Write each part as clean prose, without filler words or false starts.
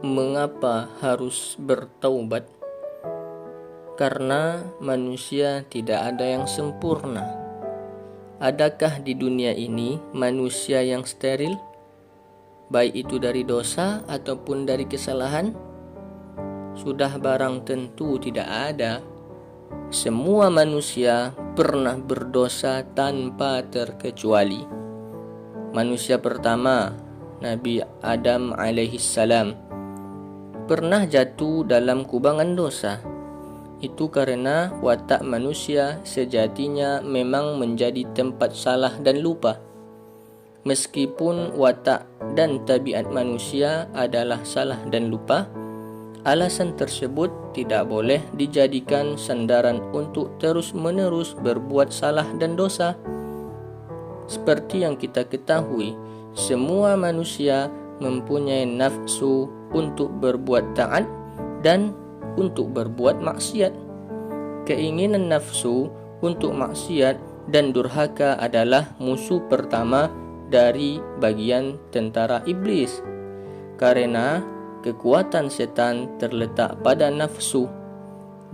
Mengapa harus bertaubat? Karena manusia tidak ada yang sempurna. Adakah di dunia ini manusia yang steril? Baik itu dari dosa ataupun dari kesalahan? Sudah barang tentu tidak ada. Semua manusia pernah berdosa tanpa terkecuali. Manusia pertama, Nabi Adam alaihissalam, pernah jatuh dalam kubangan dosa. Itu karena watak manusia sejatinya memang menjadi tempat salah dan lupa. Meskipun watak dan tabiat manusia adalah salah dan lupa, alasan tersebut tidak boleh dijadikan sandaran untuk terus-menerus berbuat salah dan dosa. Seperti yang kita ketahui, semua manusia mempunyai nafsu untuk berbuat taat dan untuk berbuat maksiat. Keinginan nafsu untuk maksiat dan durhaka adalah musuh pertama dari bagian tentara iblis. Karena kekuatan setan terletak pada nafsu.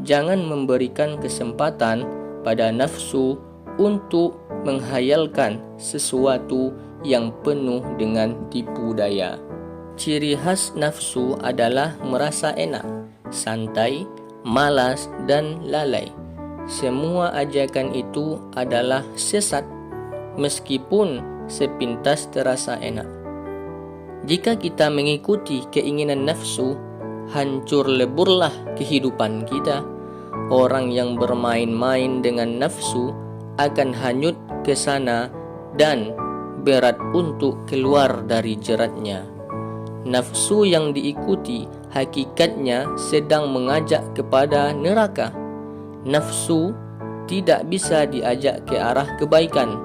Jangan memberikan kesempatan pada nafsu untuk menghayalkan sesuatu yang penuh dengan tipu daya. Ciri khas nafsu adalah merasa enak, santai, malas, dan lalai. Semua ajakan itu adalah sesat, meskipun sepintas terasa enak. Jika kita mengikuti keinginan nafsu, hancur leburlah kehidupan kita. Orang yang bermain-main dengan nafsu akan hanyut ke sana dan berat untuk keluar dari jeratnya. Nafsu yang diikuti hakikatnya sedang mengajak kepada neraka. Nafsu tidak bisa diajak ke arah kebaikan.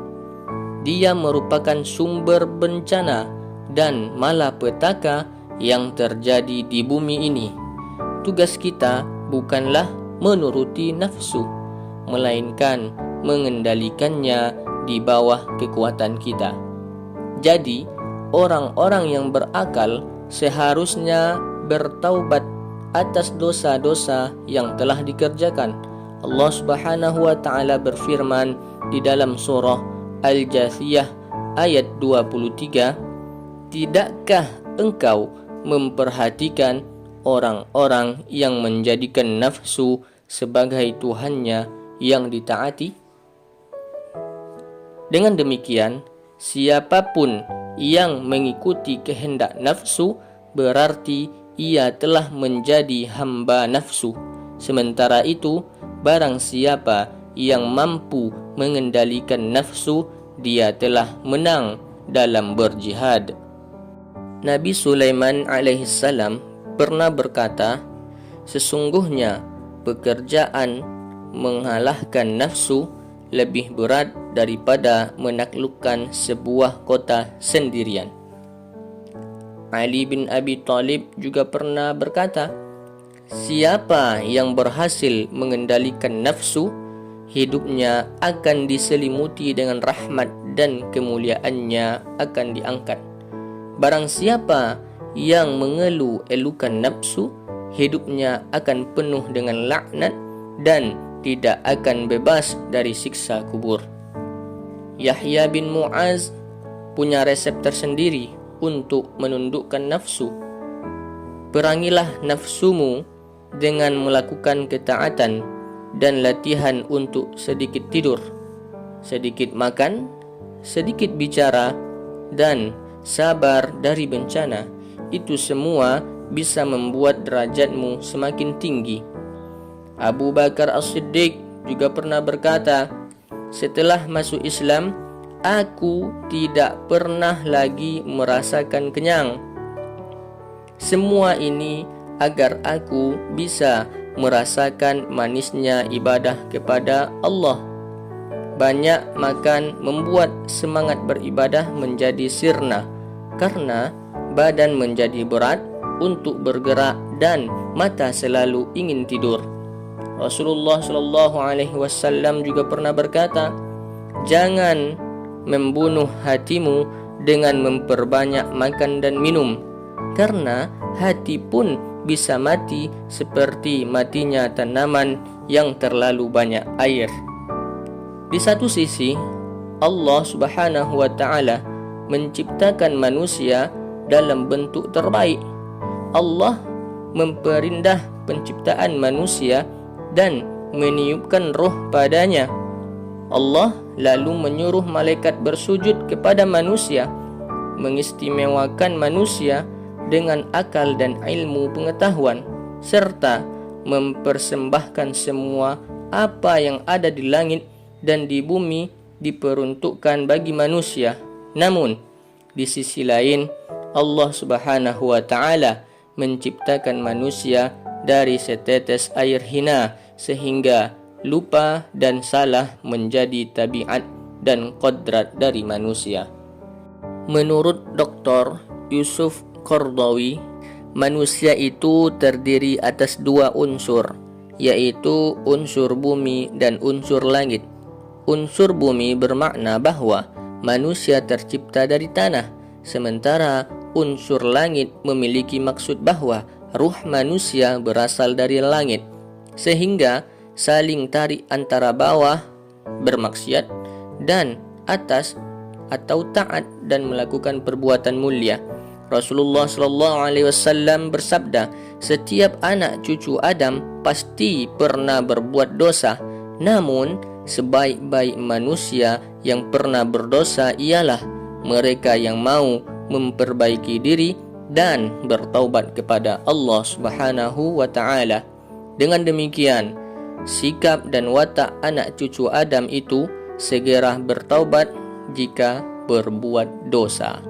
Dia merupakan sumber bencana dan malapetaka yang terjadi di bumi ini. Tugas kita bukanlah menuruti nafsu, melainkan mengendalikannya di bawah kekuatan kita. Jadi, orang-orang yang berakal seharusnya bertaubat atas dosa-dosa yang telah dikerjakan. Allah Subhanahu wa taala berfirman di dalam surah Al-Jathiyah ayat 23, "Tidakkah engkau memperhatikan orang-orang yang menjadikan nafsu sebagai tuhannya yang ditaati?" Dengan demikian, siapapun yang mengikuti kehendak nafsu berarti ia telah menjadi hamba nafsu. Sementara itu, barang siapa yang mampu mengendalikan nafsu, dia telah menang dalam berjihad. Nabi Sulaiman alaihissalam pernah berkata, "Sesungguhnya pekerjaan mengalahkan nafsu lebih berat daripada menaklukkan sebuah kota sendirian." Ali bin Abi Thalib juga pernah berkata, "Siapa yang berhasil mengendalikan nafsu, hidupnya akan diselimuti dengan rahmat dan kemuliaannya akan diangkat. Barang siapa yang mengeluh-elukan nafsu, hidupnya akan penuh dengan laknat dan tidak akan bebas dari siksa kubur." Yahya bin Mu'az punya resep tersendiri untuk menundukkan nafsu. Perangilah nafsumu dengan melakukan ketaatan dan latihan untuk sedikit tidur, sedikit makan, sedikit bicara, dan sabar dari bencana. Itu semua bisa membuat derajatmu semakin tinggi. Abu Bakar As-Siddiq juga pernah berkata, "Setelah masuk Islam, aku tidak pernah lagi merasakan kenyang. Semua ini agar aku bisa merasakan manisnya ibadah kepada Allah. Banyak makan membuat semangat beribadah menjadi sirna, karena badan menjadi berat untuk bergerak dan mata selalu ingin tidur." Rasulullah SAW juga pernah berkata, "Jangan membunuh hatimu dengan memperbanyak makan dan minum. karena hati pun bisa mati seperti matinya tanaman yang terlalu banyak air. Di satu sisi, Allah Subhanahu wa Ta'ala menciptakan manusia dalam bentuk terbaik. Allah memperindah penciptaan manusia dan meniupkan roh padanya. Allah lalu menyuruh malaikat bersujud kepada manusia, mengistimewakan manusia dengan akal dan ilmu pengetahuan, serta mempersembahkan semua apa yang ada di langit dan di bumi diperuntukkan bagi manusia. Namun, di sisi lain, Allah Subhanahu wa Ta'ala menciptakan manusia dari setetes air hina sehingga lupa dan salah menjadi tabiat dan kodrat dari manusia. Menurut Dr. Yusuf Qaradawi, manusia itu terdiri atas dua unsur, yaitu unsur bumi dan unsur langit. Unsur bumi bermakna bahwa manusia tercipta dari tanah, sementara unsur langit memiliki maksud bahwa ruh manusia berasal dari langit, sehingga saling tarik antara bawah bermaksiat dan atas atau taat dan melakukan perbuatan mulia. Rasulullah SAW bersabda, setiap anak cucu Adam pasti pernah berbuat dosa, namun sebaik-baik manusia yang pernah berdosa ialah mereka yang mau memperbaiki diri dan bertaubat kepada Allah Subhanahu wa Ta'ala. Dengan demikian, sikap dan watak anak cucu Adam itu segera bertaubat jika berbuat dosa.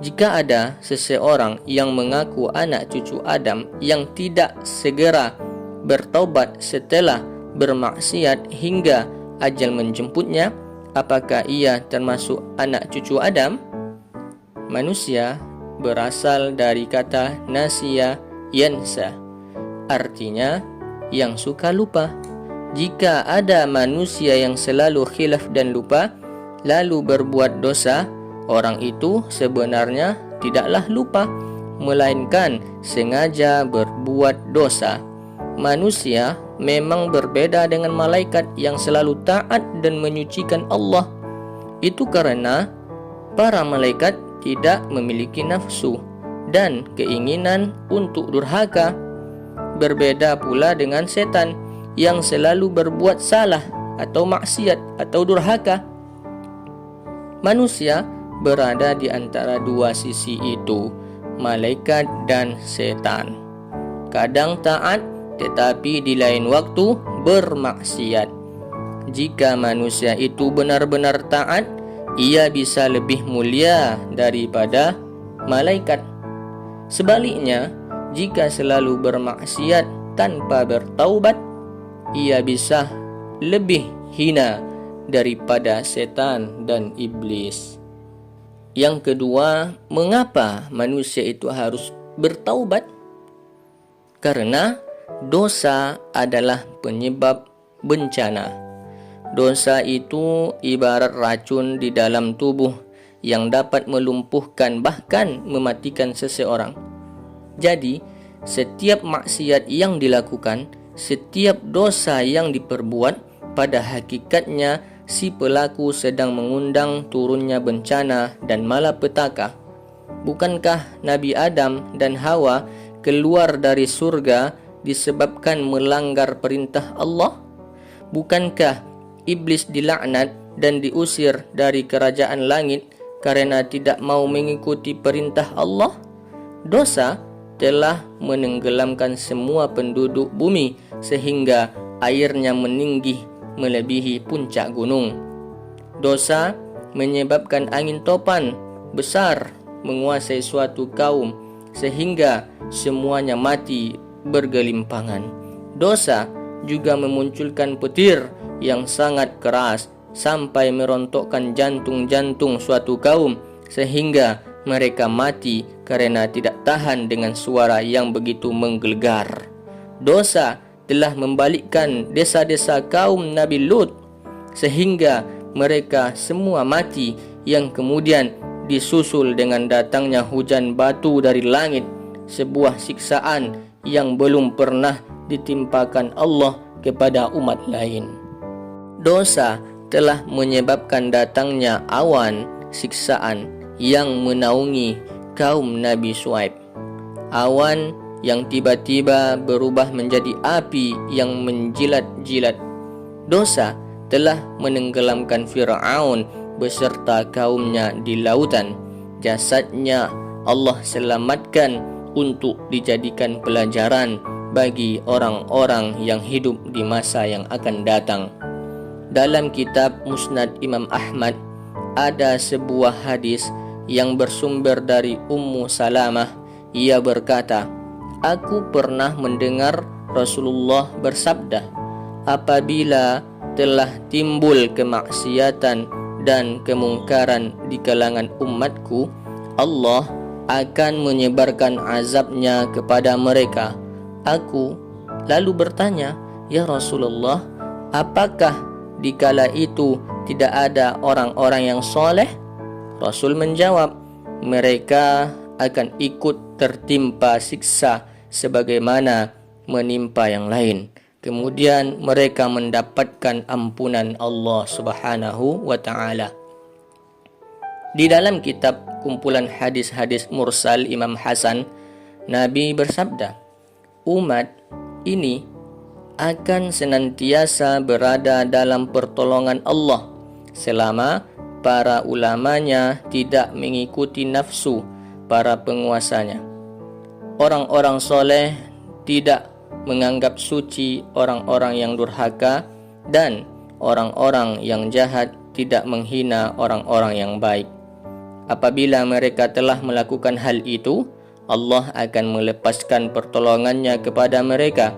Jika ada seseorang yang mengaku anak cucu Adam yang tidak segera bertaubat setelah bermaksiat hingga ajal menjemputnya, apakah ia termasuk anak cucu Adam? Manusia berasal dari kata nasiya yansa, artinya yang suka lupa. Jika ada manusia yang selalu khilaf dan lupa, lalu berbuat dosa, orang itu sebenarnya tidaklah lupa, melainkan sengaja berbuat dosa. Manusia memang berbeda dengan malaikat yang selalu taat dan menyucikan Allah. Itu karena para malaikat tidak memiliki nafsu dan keinginan untuk durhaka. Berbeda pula dengan setan yang selalu berbuat salah atau maksiat atau durhaka. Manusia berada di antara dua sisi itu, malaikat dan setan. Kadang taat, tetapi di lain waktu bermaksiat. Jika manusia itu benar-benar taat, ia bisa lebih mulia daripada malaikat. Sebaliknya, jika selalu bermaksiat tanpa bertaubat, ia bisa lebih hina daripada setan dan iblis. Yang kedua, mengapa manusia itu harus bertaubat? Karena dosa adalah penyebab bencana. Dosa itu ibarat racun di dalam tubuh yang dapat melumpuhkan bahkan mematikan seseorang. Jadi, setiap maksiat yang dilakukan, setiap dosa yang diperbuat, pada hakikatnya si pelaku sedang mengundang turunnya bencana dan malapetaka. Bukankah Nabi Adam dan Hawa keluar dari surga disebabkan melanggar perintah Allah? Bukankah iblis dilaknat dan diusir dari kerajaan langit karena tidak mau mengikuti perintah Allah? Dosa telah menenggelamkan semua penduduk bumi sehingga airnya meninggi melebihi puncak gunung. Dosa menyebabkan angin topan besar menguasai suatu kaum sehingga semuanya mati bergelimpangan. Dosa juga memunculkan petir yang sangat keras sampai merontokkan jantung-jantung suatu kaum sehingga mereka mati karena tidak tahan dengan suara yang begitu menggelegar. Dosa telah membalikkan desa-desa kaum Nabi Lut sehingga mereka semua mati yang kemudian disusul dengan datangnya hujan batu dari langit, sebuah siksaan yang belum pernah ditimpakan Allah kepada umat lain. Dosa telah menyebabkan datangnya awan siksaan yang menaungi kaum Nabi Syuaib. Awan yang tiba-tiba berubah menjadi api yang menjilat-jilat. Dosa telah menenggelamkan Fir'aun beserta kaumnya di lautan. Jasadnya Allah selamatkan untuk dijadikan pelajaran bagi orang-orang yang hidup di masa yang akan datang. Dalam kitab Musnad Imam Ahmad ada sebuah hadis yang bersumber dari Ummu Salamah. Ia berkata, "Aku pernah mendengar Rasulullah bersabda, apabila telah timbul kemaksiatan dan kemungkaran di kalangan umatku, Allah akan menyebarkan azabnya kepada mereka." Aku lalu bertanya, "Ya Rasulullah, apakah dikala itu tidak ada orang-orang yang soleh?" Rasul menjawab, "Mereka akan ikut tertimpa siksa sebagaimana menimpa yang lain. Kemudian mereka mendapatkan ampunan Allah Subhanahu wa taala." Di dalam kitab kumpulan hadis-hadis mursal Imam Hasan, Nabi bersabda, "Umat ini akan senantiasa berada dalam pertolongan Allah selama para ulamanya tidak mengikuti nafsu para penguasanya. Orang-orang soleh tidak menganggap suci orang-orang yang durhaka, dan orang-orang yang jahat tidak menghina orang-orang yang baik. Apabila mereka telah melakukan hal itu, Allah akan melepaskan pertolongannya kepada mereka.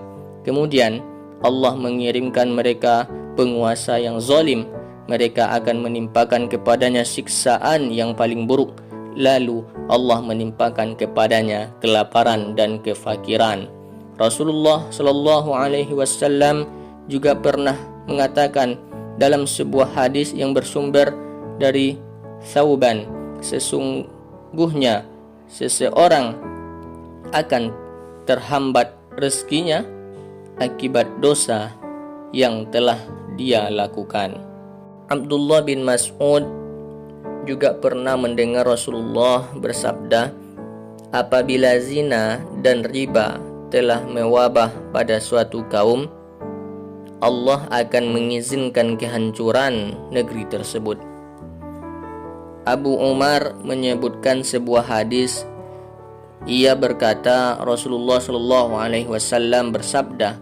Kemudian Allah mengirimkan mereka penguasa yang zalim. Mereka akan menimpakan kepadanya siksaan yang paling buruk. Lalu Allah menimpakan kepadanya kelaparan dan kefakiran. Rasulullah sallallahu alaihi wasallam juga pernah mengatakan dalam sebuah hadis yang bersumber dari Thauban, sesungguhnya seseorang akan terhambat rezekinya akibat dosa yang telah dia lakukan. Abdullah bin Mas'ud juga pernah mendengar Rasulullah bersabda, apabila zina dan riba telah mewabah pada suatu kaum, Allah akan mengizinkan kehancuran negeri tersebut. Abu Umar menyebutkan sebuah hadis. Ia berkata, Rasulullah sallallahu alaihi wasallam bersabda,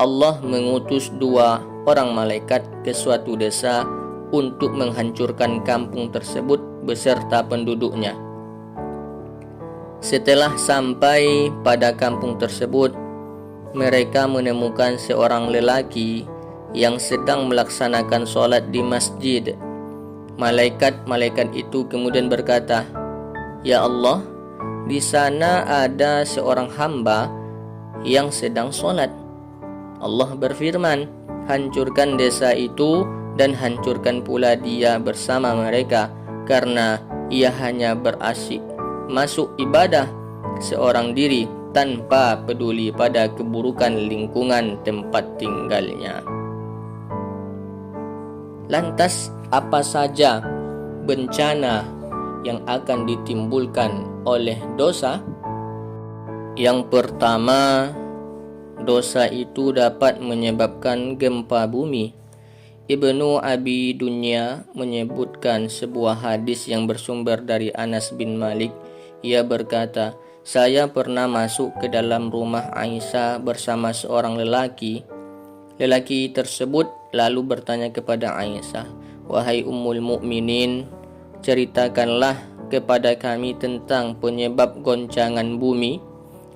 Allah mengutus 2 orang malaikat ke suatu desa untuk menghancurkan kampung tersebut beserta penduduknya. Setelah sampai pada kampung tersebut, mereka menemukan seorang lelaki yang sedang melaksanakan sholat di masjid. Malaikat-malaikat itu kemudian berkata, "Ya Allah, di sana ada seorang hamba yang sedang sholat." Allah berfirman, "Hancurkan desa itu dan hancurkan pula dia bersama mereka, karena ia hanya berasyik masuk ibadah seorang diri tanpa peduli pada keburukan lingkungan tempat tinggalnya." Lantas, apa saja bencana yang akan ditimbulkan oleh dosa? Yang pertama, dosa itu dapat menyebabkan gempa bumi. Ibnu Abi Dunya menyebutkan sebuah hadis yang bersumber dari Anas bin Malik. Ia berkata, "Saya pernah masuk ke dalam rumah Aisyah bersama seorang lelaki. Lelaki tersebut lalu bertanya kepada Aisyah, 'Wahai Ummul Mukminin, ceritakanlah kepada kami tentang penyebab goncangan bumi.'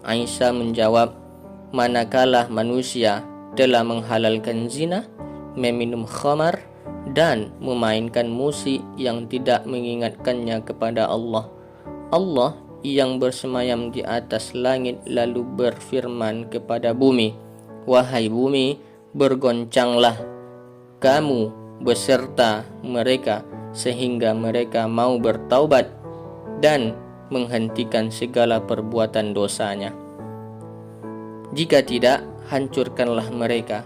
Aisyah menjawab, 'Manakala manusia telah menghalalkan zina, meminum khamar, dan memainkan musik yang tidak mengingatkannya kepada Allah. Allah yang bersemayam di atas langit lalu berfirman kepada bumi, 'Wahai bumi, bergoncanglah kamu beserta mereka sehingga mereka mau bertaubat dan menghentikan segala perbuatan dosanya. Jika tidak, hancurkanlah mereka.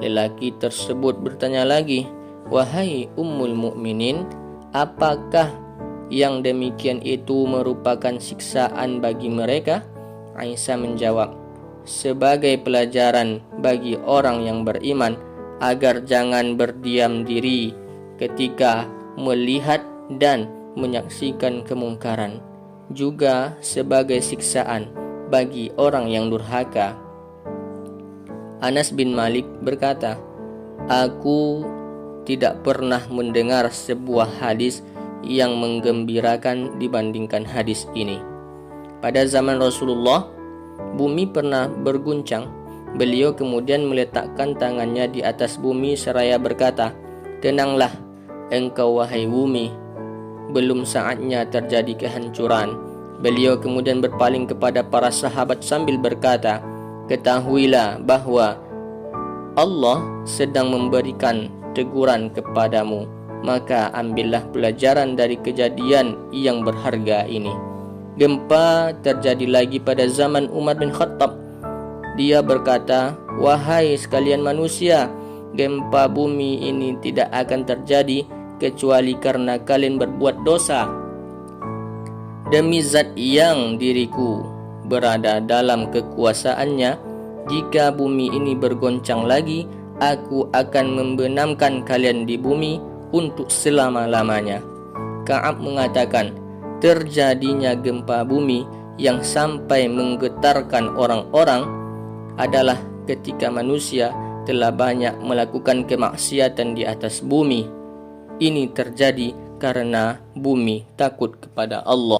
Lelaki tersebut bertanya lagi, "Wahai Ummul Mukminin, apakah yang demikian itu merupakan siksaan bagi mereka?" Aisyah menjawab, "Sebagai pelajaran bagi orang yang beriman agar jangan berdiam diri ketika melihat dan menyaksikan kemungkaran, juga sebagai siksaan bagi orang yang durhaka." Anas bin Malik berkata, "Aku tidak pernah mendengar sebuah hadis yang menggembirakan dibandingkan hadis ini." Pada zaman Rasulullah, bumi pernah berguncang. Beliau kemudian meletakkan tangannya di atas bumi seraya berkata, "Tenanglah engkau wahai bumi, belum saatnya terjadi kehancuran." Beliau kemudian berpaling kepada para sahabat sambil berkata, "Ketahuilah bahwa Allah sedang memberikan teguran kepadamu, maka ambillah pelajaran dari kejadian yang berharga ini." Gempa terjadi lagi pada zaman Umar bin Khattab. Dia berkata, "Wahai sekalian manusia, gempa bumi ini tidak akan terjadi kecuali karena kalian berbuat dosa. Demi zat yang diriku berada dalam kekuasaannya, jika bumi ini bergoncang lagi, aku akan membenamkan kalian di bumi untuk selama-lamanya." Ka'ab mengatakan, terjadinya gempa bumi yang sampai menggetarkan orang-orang adalah ketika manusia telah banyak melakukan kemaksiatan di atas bumi. Ini terjadi karena bumi takut kepada Allah.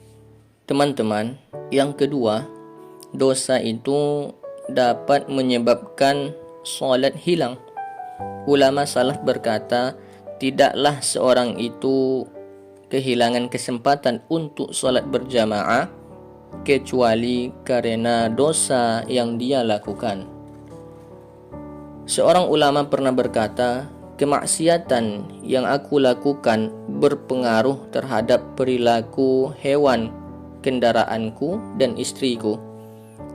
Teman-teman, yang kedua, dosa itu dapat menyebabkan solat hilang. Ulama salaf berkata, tidaklah seorang itu kehilangan kesempatan untuk solat berjamaah kecuali karena dosa yang dia lakukan. Seorang ulama pernah berkata, "Kemaksiatan yang aku lakukan berpengaruh terhadap perilaku hewan, kendaraanku, dan istriku."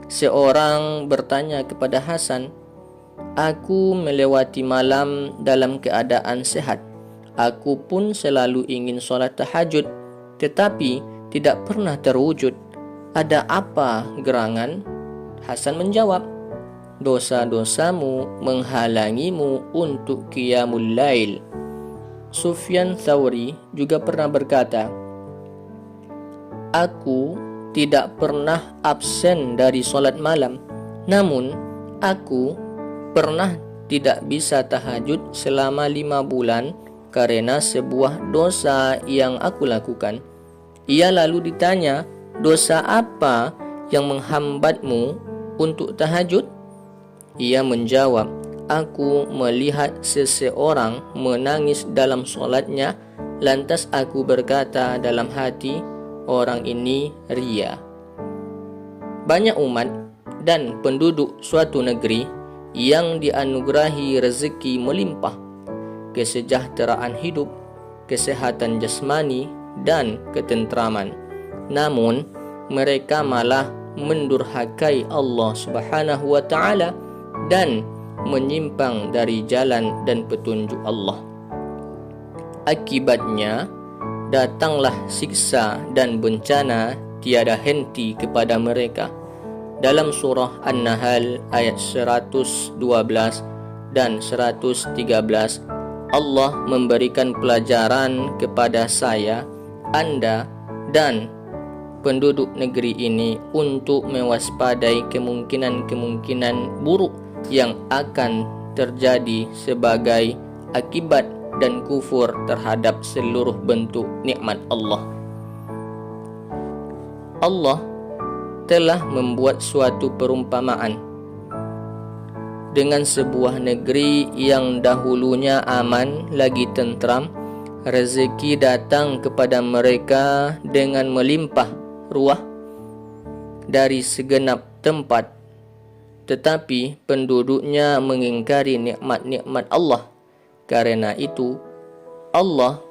Seorang bertanya kepada Hasan, "Aku melewati malam dalam keadaan sehat. Aku pun selalu ingin solat tahajud, tetapi tidak pernah terwujud. Ada apa gerangan?" Hasan menjawab, "Dosa-dosamu menghalangimu untuk qiyamul lail." Sufyan Tsauri juga pernah berkata, "Aku tidak pernah absen dari solat malam, namun aku pernah tidak bisa tahajud selama 5 bulan karena sebuah dosa yang aku lakukan." Ia lalu ditanya, "Dosa apa yang menghambatmu untuk tahajud?" Ia menjawab, "Aku melihat seseorang menangis dalam solatnya, lantas aku berkata dalam hati, orang ini ria." Banyak umat dan penduduk suatu negeri yang dianugerahi rezeki melimpah, kesejahteraan hidup, kesehatan jasmani, dan ketentraman. Namun, mereka malah mendurhakai Allah Subhanahu wa taala dan menyimpang dari jalan dan petunjuk Allah. Akibatnya, datanglah siksa dan bencana tiada henti kepada mereka. Dalam surah An-Nahl ayat 112 dan 113, Allah memberikan pelajaran kepada saya, Anda, dan penduduk negeri ini untuk mewaspadai kemungkinan-kemungkinan buruk yang akan terjadi sebagai akibat dan kufur terhadap seluruh bentuk nikmat Allah. Allah telah membuat suatu perumpamaan dengan sebuah negeri yang dahulunya aman lagi tentram. Rezeki datang kepada mereka dengan melimpah ruah dari segenap tempat, tetapi penduduknya mengingkari nikmat-nikmat Allah. Karena itu Allah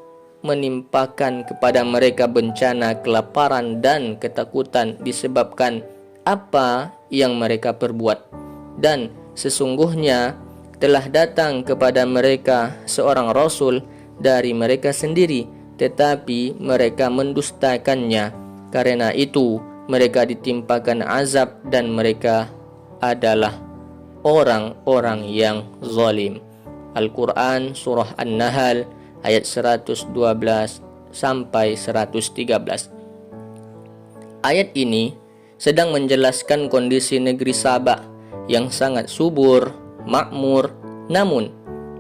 menimpakan kepada mereka bencana kelaparan dan ketakutan disebabkan apa yang mereka perbuat. Dan sesungguhnya telah datang kepada mereka seorang rasul dari mereka sendiri, tetapi mereka mendustakannya. Karena itu mereka ditimpakan azab dan mereka adalah orang-orang yang zalim. Al-Quran Surah An-Nahl ayat 112 sampai 113. Ayat ini sedang menjelaskan kondisi negeri Sabah yang sangat subur, makmur, namun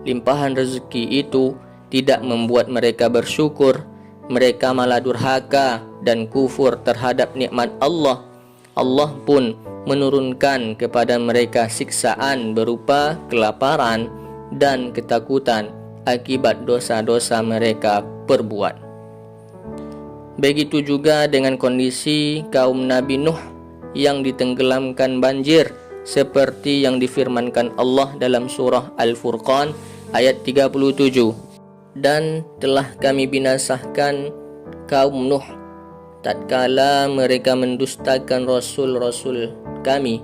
limpahan rezeki itu tidak membuat mereka bersyukur. Mereka malah durhaka dan kufur terhadap nikmat Allah. Allah pun menurunkan kepada mereka siksaan berupa kelaparan dan ketakutan akibat dosa-dosa mereka perbuat. Begitu juga dengan kondisi kaum Nabi Nuh yang ditenggelamkan banjir, seperti yang difirmankan Allah dalam surah Al-Furqan ayat 37. Dan telah kami binasakan kaum Nuh tatkala mereka mendustakan rasul-rasul kami.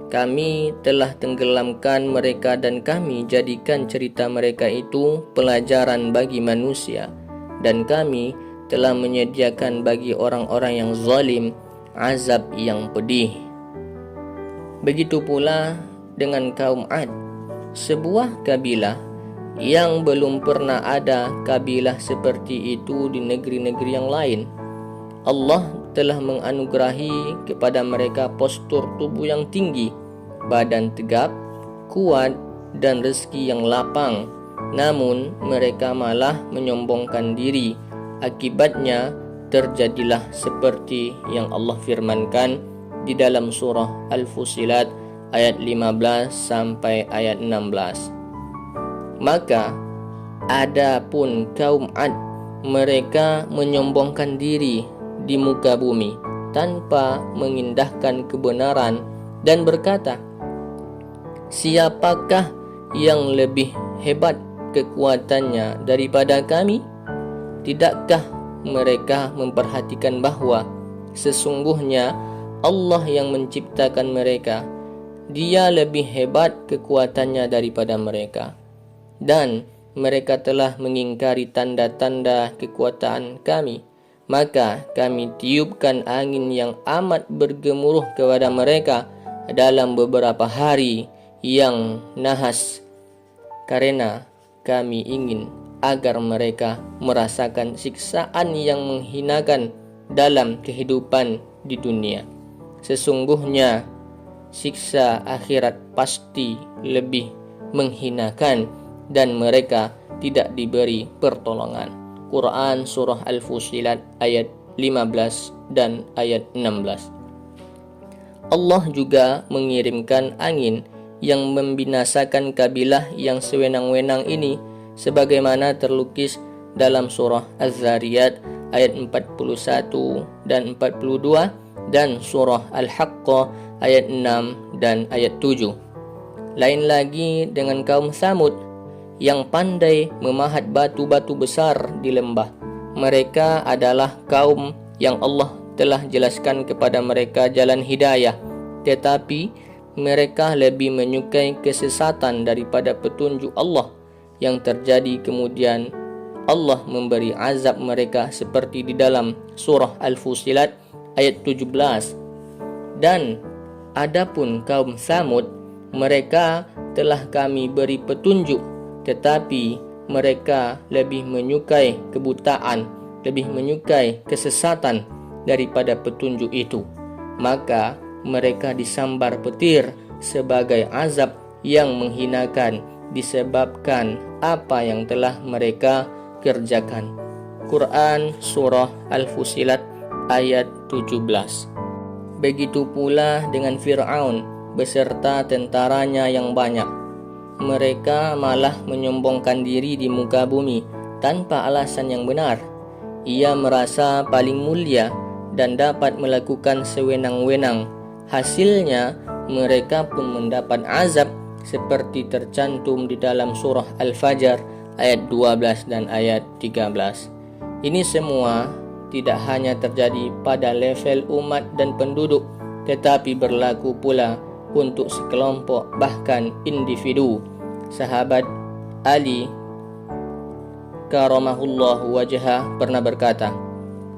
Kami telah tenggelamkan mereka dan kami jadikan cerita mereka itu pelajaran bagi manusia, dan kami telah menyediakan bagi orang-orang yang zalim azab yang pedih. Begitu pula dengan kaum Ad, sebuah kabilah yang belum pernah ada kabilah seperti itu di negeri-negeri yang lain. Allah telah menganugerahi kepada mereka postur tubuh yang tinggi, badan tegap, kuat, dan rezeki yang lapang. Namun mereka malah menyombongkan diri. Akibatnya terjadilah seperti yang Allah firmankan di dalam surah Al-Fusilat ayat 15 sampai ayat 16. Maka adapun kaum Ad, mereka menyombongkan diri di muka bumi tanpa mengindahkan kebenaran dan berkata, siapakah yang lebih hebat kekuatannya daripada kami? Tidakkah mereka memperhatikan bahwa sesungguhnya Allah yang menciptakan mereka, Dia lebih hebat kekuatannya daripada mereka, dan mereka telah mengingkari tanda-tanda kekuatan kami. Maka kami tiupkan angin yang amat bergemuruh kepada mereka dalam beberapa hari yang nahas, karena kami ingin agar mereka merasakan siksaan yang menghinakan dalam kehidupan di dunia. Sesungguhnya siksa akhirat pasti lebih menghinakan dan mereka tidak diberi pertolongan. Quran Surah Al-Fusilat ayat 15 dan ayat 16. Allah juga mengirimkan angin yang membinasakan kabilah yang sewenang-wenang ini, sebagaimana terlukis dalam surah Az-Zariyat ayat 41 dan 42 dan surah Al-Haqqah ayat 6 dan ayat 7. Lain lagi dengan kaum Tsamud yang pandai memahat batu-batu besar di lembah. Mereka adalah kaum yang Allah telah jelaskan kepada mereka jalan hidayah, tetapi mereka lebih menyukai kesesatan daripada petunjuk Allah. Yang terjadi kemudian, Allah memberi azab mereka seperti di dalam surah Al-Fusilat ayat 17. Dan adapun kaum Tsamud, mereka telah kami beri petunjuk, tetapi mereka lebih menyukai kebutaan, lebih menyukai kesesatan daripada petunjuk itu. Maka mereka disambar petir sebagai azab yang menghinakan disebabkan apa yang telah mereka kerjakan. Quran Surah Al-Fusilat ayat 17. Begitu pula dengan Fir'aun beserta tentaranya yang banyak. Mereka malah menyombongkan diri di muka bumi tanpa alasan yang benar. Ia merasa paling mulia dan dapat melakukan sewenang-wenang. Hasilnya mereka pun mendapat azab seperti tercantum di dalam surah Al-Fajr ayat 12 dan ayat 13. Ini semua tidak hanya terjadi pada level umat dan penduduk, tetapi berlaku pula untuk sekelompok bahkan individu. Sahabat Ali karamahullahu wajhah pernah berkata,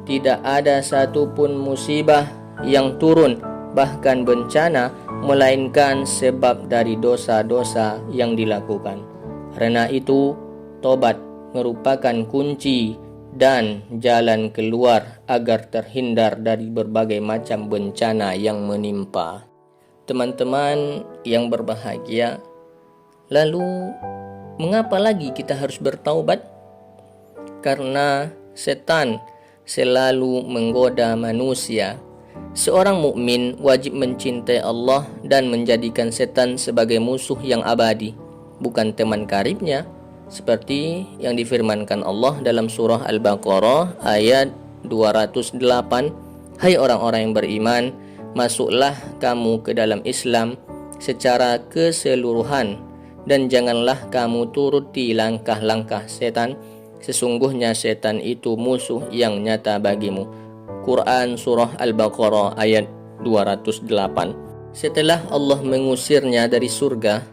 tidak ada satupun musibah yang turun, bahkan bencana, melainkan sebab dari dosa-dosa yang dilakukan. Karena itu, tobat merupakan kunci dan jalan keluar agar terhindar dari berbagai macam bencana yang menimpa. Teman-teman yang berbahagia, lalu mengapa lagi kita harus bertaubat? Karena setan selalu menggoda manusia. Seorang mukmin wajib mencintai Allah dan menjadikan setan sebagai musuh yang abadi, bukan teman karibnya, seperti yang difirmankan Allah dalam surah Al-Baqarah ayat 208. Hai orang-orang yang beriman, masuklah kamu ke dalam Islam secara keseluruhan dan janganlah kamu turuti langkah-langkah setan. Sesungguhnya setan itu musuh yang nyata bagimu. Quran surah Al-Baqarah ayat 208. Setelah Allah mengusirnya dari surga,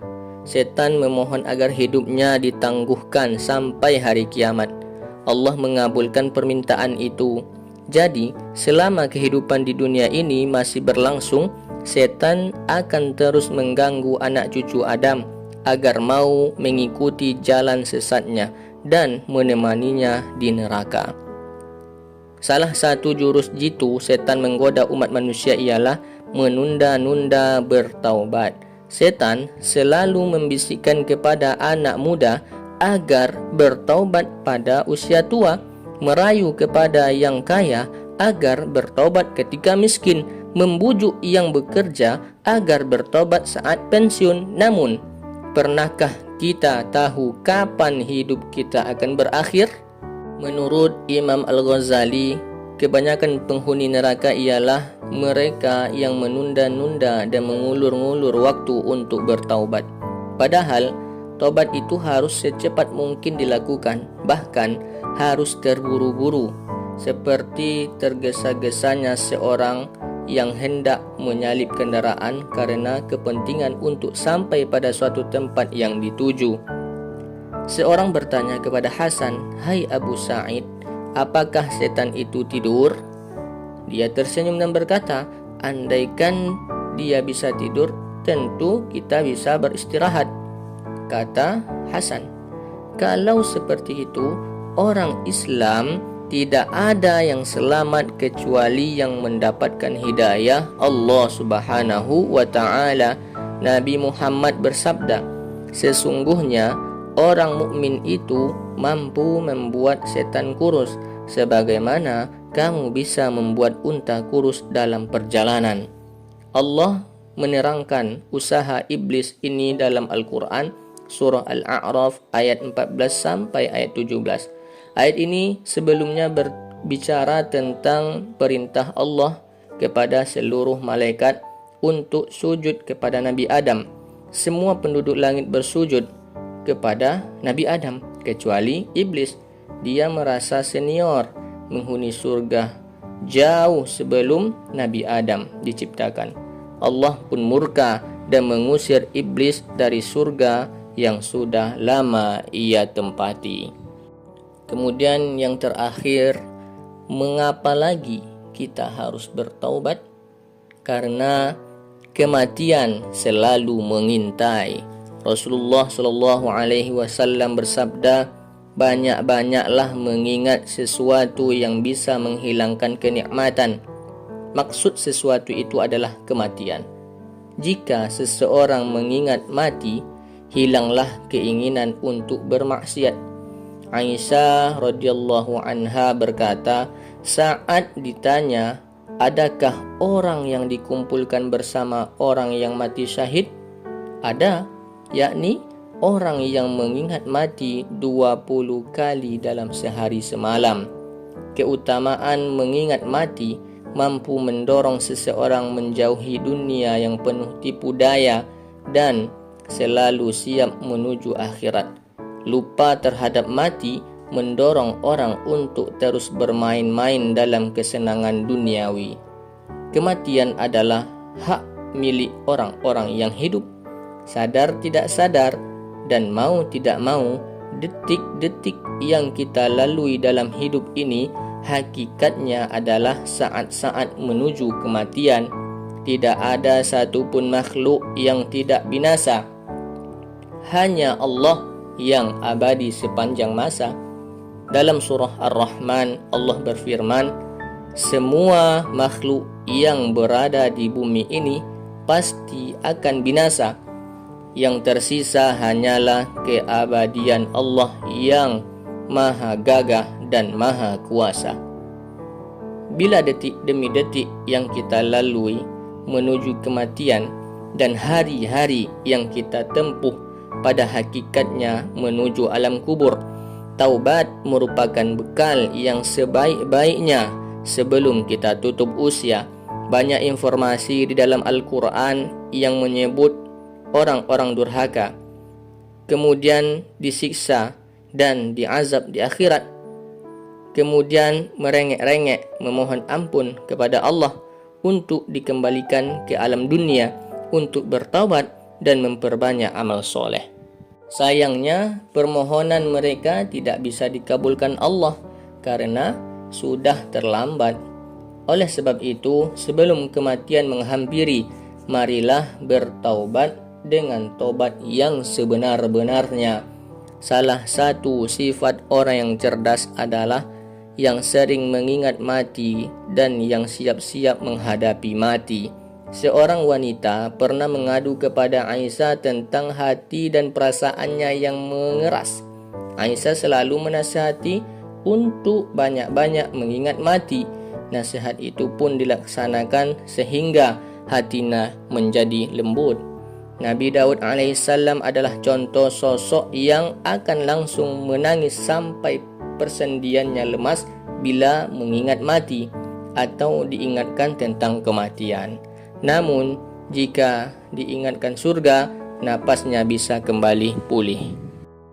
setan memohon agar hidupnya ditangguhkan sampai hari kiamat. Allah mengabulkan permintaan itu. Jadi, selama kehidupan di dunia ini masih berlangsung, setan akan terus mengganggu anak cucu Adam agar mau mengikuti jalan sesatnya dan menemaninya di neraka. Salah satu jurus jitu setan menggoda umat manusia ialah menunda-nunda bertaubat. Setan selalu membisikkan kepada anak muda agar bertaubat pada usia tua, merayu kepada yang kaya agar bertaubat ketika miskin, membujuk yang bekerja agar bertaubat saat pensiun. Namun, pernahkah kita tahu kapan hidup kita akan berakhir? Menurut Imam Al-Ghazali, kebanyakan penghuni neraka ialah mereka yang menunda-nunda dan mengulur-ngulur waktu untuk bertaubat. Padahal, taubat itu harus secepat mungkin dilakukan, bahkan harus terburu-buru, seperti tergesa-gesanya seorang yang hendak menyalip kendaraan karena kepentingan untuk sampai pada suatu tempat yang dituju. Seorang bertanya kepada Hasan, "Hai Abu Sa'id, apakah setan itu tidur?" Dia tersenyum dan berkata, "Andaikan dia bisa tidur, tentu kita bisa beristirahat." Kata Hasan, "Kalau seperti itu, orang Islam tidak ada yang selamat kecuali yang mendapatkan hidayah Allah Subhanahu wa ta'ala." Nabi Muhammad bersabda, "Sesungguhnya orang mukmin itu mampu membuat setan kurus, sebagaimana kamu bisa membuat unta kurus dalam perjalanan." Allah menerangkan usaha iblis ini dalam Al-Quran, surah Al-A'raf ayat 14 sampai ayat 17. Ayat ini sebelumnya berbicara tentang perintah Allah kepada seluruh malaikat untuk sujud kepada Nabi Adam. Semua penduduk langit bersujud kepada Nabi Adam kecuali iblis. Dia merasa senior menghuni surga jauh sebelum Nabi Adam diciptakan. Allah pun murka dan mengusir iblis dari surga yang sudah lama ia tempati. Kemudian yang terakhir, mengapa lagi kita harus bertaubat? Karena kematian selalu mengintai. Rasulullah SAW bersabda, "Banyak-banyaklah mengingat sesuatu yang bisa menghilangkan kenikmatan." Maksud sesuatu itu adalah kematian. Jika seseorang mengingat mati, hilanglah keinginan untuk bermaksiat. Aisyah radhiyallahu anha berkata, saat ditanya, "Adakah orang yang dikumpulkan bersama orang yang mati syahid?" Ada, yakni orang yang mengingat mati 20 kali dalam sehari semalam. Keutamaan mengingat mati mampu mendorong seseorang menjauhi dunia yang penuh tipu daya dan selalu siap menuju akhirat. Lupa terhadap mati mendorong orang untuk terus bermain-main dalam kesenangan duniawi. Kematian adalah hak milik orang-orang yang hidup. Sadar tidak sadar dan mau tidak mau, detik-detik yang kita lalui dalam hidup ini hakikatnya adalah saat-saat menuju kematian. Tidak ada satupun makhluk yang tidak binasa. Hanya Allah yang abadi sepanjang masa. Dalam surah Ar-Rahman, Allah berfirman, semua makhluk yang berada di bumi ini pasti akan binasa. Yang tersisa hanyalah keabadian Allah yang maha gagah dan maha kuasa. Bila detik demi detik yang kita lalui menuju kematian dan hari-hari yang kita tempuh pada hakikatnya menuju alam kubur, taubat merupakan bekal yang sebaik-baiknya sebelum kita tutup usia. Banyak informasi di dalam Al-Quran yang menyebut orang-orang durhaka kemudian disiksa dan diazab di akhirat, kemudian merengek-rengek memohon ampun kepada Allah untuk dikembalikan ke alam dunia untuk bertaubat dan memperbanyak amal soleh. Sayangnya permohonan mereka tidak bisa dikabulkan Allah karena sudah terlambat. Oleh sebab itu, sebelum kematian menghampiri, marilah bertaubat dengan taubat yang sebenar-benarnya. Salah satu sifat orang yang cerdas adalah yang sering mengingat mati dan yang siap-siap menghadapi mati. Seorang wanita pernah mengadu kepada Aisyah tentang hati dan perasaannya yang mengeras. Aisyah selalu menasihati untuk banyak-banyak mengingat mati. Nasihat itu pun dilaksanakan sehingga hatinya menjadi lembut. Nabi Daud alaihissalam adalah contoh sosok yang akan langsung menangis sampai persendiannya lemas bila mengingat mati atau diingatkan tentang kematian. Namun, jika diingatkan surga, napasnya bisa kembali pulih.